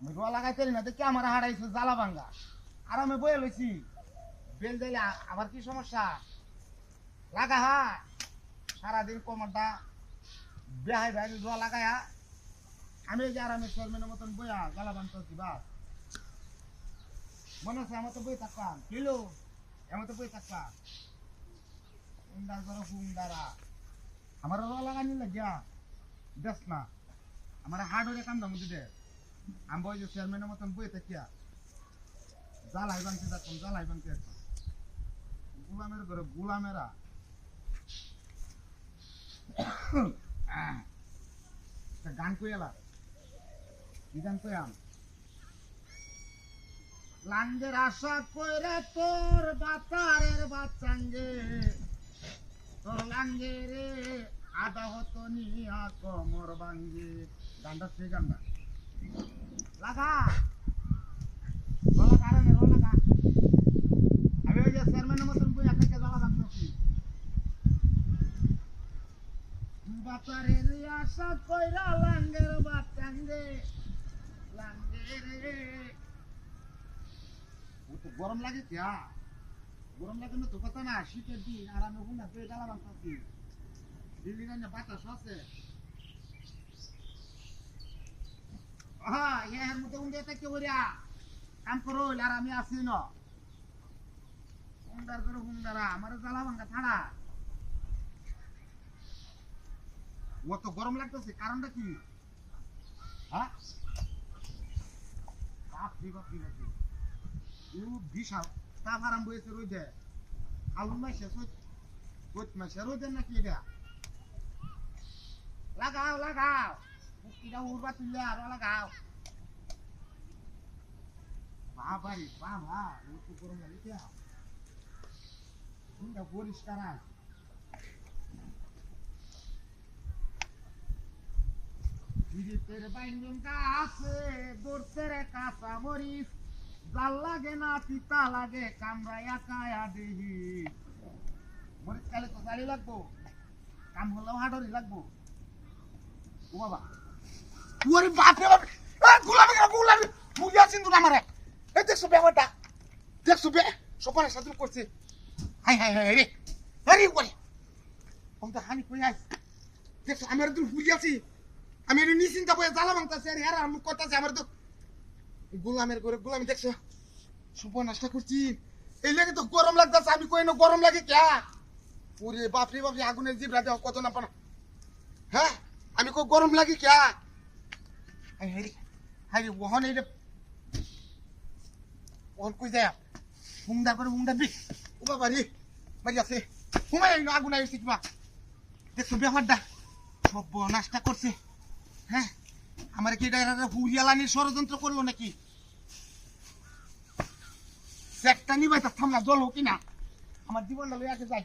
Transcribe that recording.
আমি রোয়া লাগাইতে না দেখি আমার হারাইছে জ্বালা ভাঙ্গা আর আমি বয়ে লইছি বেল দিলে আবার কি সমস্যা লাগা হয় সারাদিন কোমরটা বেহাই বেহাই রোয়া লাগায়া আমি এই যে আরামের চেয়ারম্যানের মতন বইয়া জ্বালা ভাঙতেছি বাস মনে হচ্ছে আমার তো বই থাকতাম কিলো এমন তো বই থাকতাম হুন্ডার করে হুন্ডারা আমার রোয়া লাগানি লাগিয়া দেখ না আমার হার্ড হয়ে কান্দার মধ্যে দে আমি বই যে চেয়ারম্যানের মতন বই থাকিয়া জ্বালাই ভাঙতে থাকতাম জ্বালাই ভাঙতে থাকতাম গোলামের ঘরে গোলামেরা গান কইলা কি গান কইয়াম লাঙ্গের আশা কইরা তোর বাতারের বাচ্চাঙ্গে তোর লাঙ্গে রে আদা হতো নিয়া কমর ভাঙ্গে গানটা সেই গানটা লাগা রোলা কারণে রোলা গা আমি ওই যে চেয়ারম্যানের মতন বই একা জ্বালা ভাঙতেছি বাতারের আশা কইরা লাঙ্গের বাচ্চাঙ্গে লাঙ্গে রে গরম লাগে क्या গরম লাগে না তো কথা না শীতের দিন আর আমি হুন্ডা পেয়ে জ্বালা ভাঙতেছি দিল্লি না বাতাস আছে হ্যাঁ এর মধ্যে হুন্ডা থেকে ওরিয়া কাম করো আর আমি আসি না হুন্ডার করে হুন্ডারা আমার জ্বালা ভাঙা ছাড়া ও তো গরম লাগতেছে কারণটা কি হ্যাঁ বাপরে বাপরে বাপরে বিশাল তাপ আরম্ভ হয়েছে রোদে আলু মাসে রোদ মাসে রোদের নাকি এটা লাগাও লাগাও মুক্তিটা উড়বা তুললে আরো লাগাও বাবারে বাবা একটু গরম লাগে কোনটা পরিষ্কার আছে বিরিতের বাইন্ডিং আছে দৌড়তে রে কাঁচা মরিচ জাল লাগে না তিতা লাগে কামড়াইয়া কায়া দেহি মরিচ কালে তো জালি লাগবো কাম হলেও হাডরি লাগবো ও বাবা ওরে বাপরে বাপ গোলামি গোলামি বুঝিয়া চিন্তু না আমারে এই দেখছো ব্যাপারটা দেখছো বে সপারে সাথে করছে হাই হাই হাই রে আরে ওরে ওটা হানি কই আই দেখছো আমার তো বুঝিয়াছি আমি এর নিশ্চিন্তা বয়ে জ্বালা ভাঙতাছি আর হেরা আমি করতাছি আমার তো গোলামের করে গোলামি দেখছো সুপনাশটা করছি এই লাগে তো গরম লাগতাছে আমি কই না গরম লাগে কে ওরে বাপরে বাপরে আগুনের জিবরা দেও কত না পানা হ্যাঁ আমি কই গরম লাগে কে হাই হাই হাই ওহন এই ওহন কই যায় হুংদা করে হুংদা বি ও বাবা রে মারি আছে হুমাই আগুন আইছে কিবা দেখছো ব্যাপারটা সব নাশটা করছে হ্যাঁ আমার কি এটা হুরিয়ালানির ষড়যন্ত্র করলো নাকি একটা নিবাই তার থামলা জল হোক কিনা আমার জীবনটা লইয়া যাই